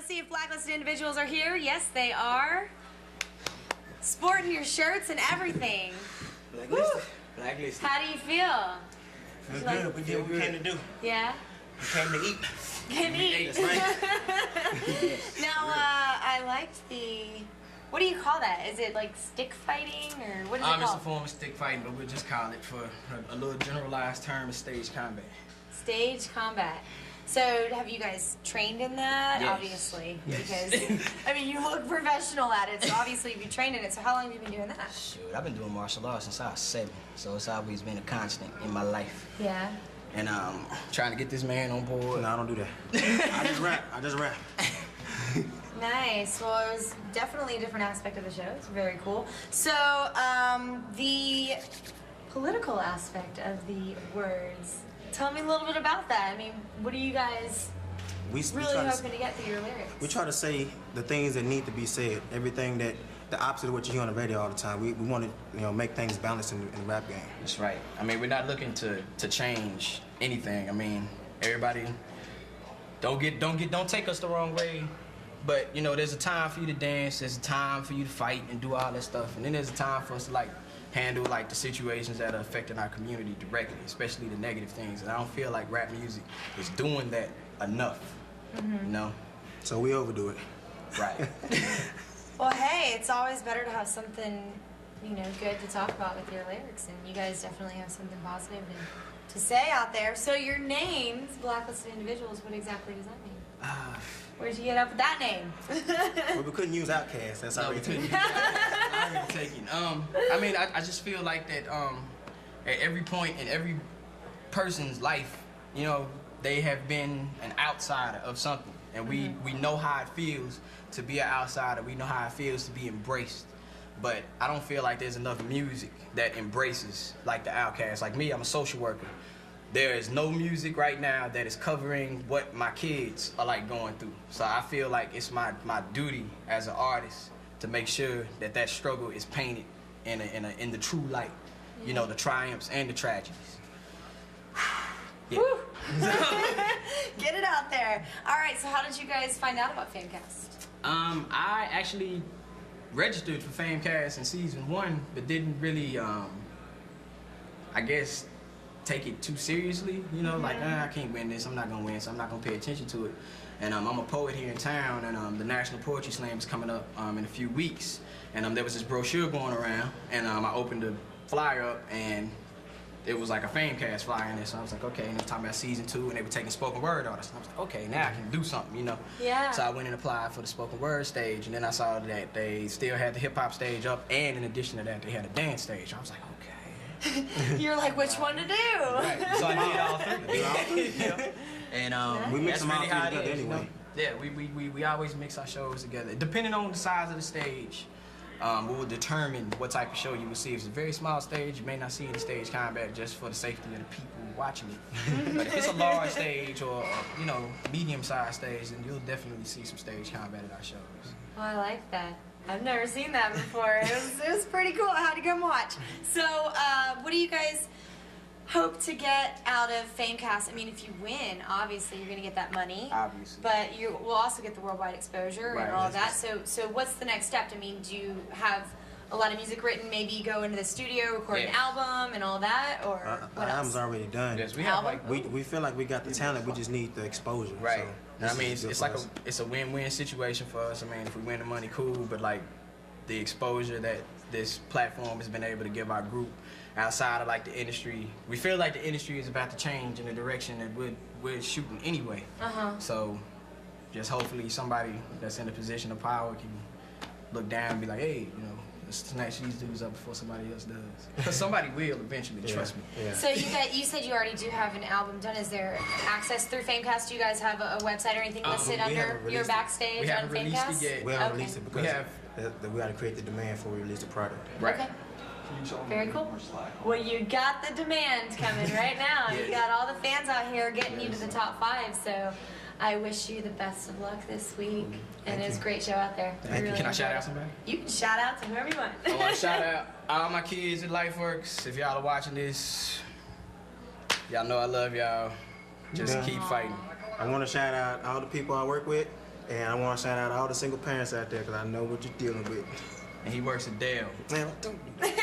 let's see if blacklisted individuals are here. Yes, they are. Sporting your shirts and everything. Blacklisted. Blacklisted. How do you feel? Feel good. We did what we came to do. Yeah? We came to eat. Can eat. That's right. Now, I liked the... What do you call that? Is it like stick fighting or what is it called? It's a form of stick fighting, but we'll just call it for a little generalized term of stage combat. Stage combat. So, have you guys trained in that? Yes. Obviously. Yes. Because, I mean, you look professional at it, so obviously you've trained in it. So, how long have you been doing that? Shoot, I've been doing martial arts since I was 7, so it's always been a constant in my life. Yeah. And trying to get this man on board. No, I don't do that. I just rap. Nice. Well, it was definitely a different aspect of the show. It's very cool. So, the political aspect of the words. Tell me a little bit about that. I mean, what are you guys really hoping to get through your lyrics? We try to say the things that need to be said. Everything that the opposite of what you hear on the radio all the time. We want to, make things balanced in the rap game. That's right. I mean, we're not looking to change anything. I mean, everybody don't take us the wrong way. But there's a time for you to dance. There's a time for you to fight and do all that stuff. And then there's a time for us to handle the situations that are affecting our community directly, especially the negative things. And I don't feel like rap music is doing that enough. So we overdo it. Right. Well, hey, it's always better to have something, good to talk about with your lyrics, and you guys definitely have something positive to say out there. So your names, Blacklisted Individuals, what exactly does that mean? Where'd you get up with that name? Well, we couldn't use Outkast. That's already taken. Already taken. I mean, I just feel like that at every point in every person's life, they have been an outsider of something. And we know how it feels to be an outsider. We know how it feels to be embraced. But I don't feel like there's enough music that embraces like the Outkast. Like me, I'm a social worker. There is no music right now that is covering what my kids are going through. So I feel like it's my duty as an artist to make sure that struggle is painted in the true light. The triumphs and the tragedies. Yeah. Get it out there. All right, so how did you guys find out about Famecast? I actually registered for Famecast in season 1, but didn't really, I guess, take it too seriously. I can't win this. I'm not gonna win, so I'm not gonna pay attention to it. And I'm a poet here in town, and the National Poetry Slam is coming up in a few weeks. And there was this brochure going around, and I opened the flyer up, and it was like a Famecast flyer in there. So I was like, okay. And they were talking about season 2, and they were taking spoken word artists. And I was like, okay, now I can do something, Yeah. So I went and applied for the spoken word stage, and then I saw that they still had the hip hop stage up, and in addition to that, they had a dance stage. I was like, okay. You're like, which one to do? Right. So I did all 3. And we mix them all really together anyway. Yeah, we always mix our shows together. Depending on the size of the stage, we will determine what type of show you will see. If it's a very small stage, you may not see any stage combat just for the safety of the people watching it. But if it's a large stage or medium-sized stage, then you'll definitely see some stage combat at our shows. Well, I like that. I've never seen that before. It was pretty cool. I had to come watch. So, what do you guys hope to get out of Famecast? I mean, if you win, obviously you're going to get that money. Obviously. But you will also get the worldwide exposure and all of that. So what's the next step? I mean, do you have a lot of music written? Maybe go into the studio, record an album and all that, or what Our else? album's already done. Yes, we have We feel like we got the talent. We just need the exposure. Right. So I mean, it's a win-win situation for us. I mean, if we win the money, cool. But the exposure that this platform has been able to give our group outside of the industry, we feel like the industry is about to change in the direction that we're shooting anyway. So just hopefully somebody that's in a position of power can look down and be like, hey, let's snatch these dudes up before somebody else does. Because somebody will eventually, trust me. Yeah. So you said you already do have an album done. Is there access through Famecast? Do you guys have a website or anything listed under your backstage we haven't on released Famecast? it yet. We haven't released it because we we got to create the demand before we release the product. Right. Okay. Very cool. Well, you got the demand coming right now. You got all the fans out here getting you to the top 5. So I wish you the best of luck this week. And it was a great show out there. Thank you. Can I shout out somebody? You can shout out to whoever you want. I want to shout out all my kids at LifeWorks. If y'all are watching this, y'all know I love y'all. Just keep fighting. I want to shout out all the people I work with. And I want to shout out all the single parents out there because I know what you're dealing with. And he works at Dell. Man, don't do that.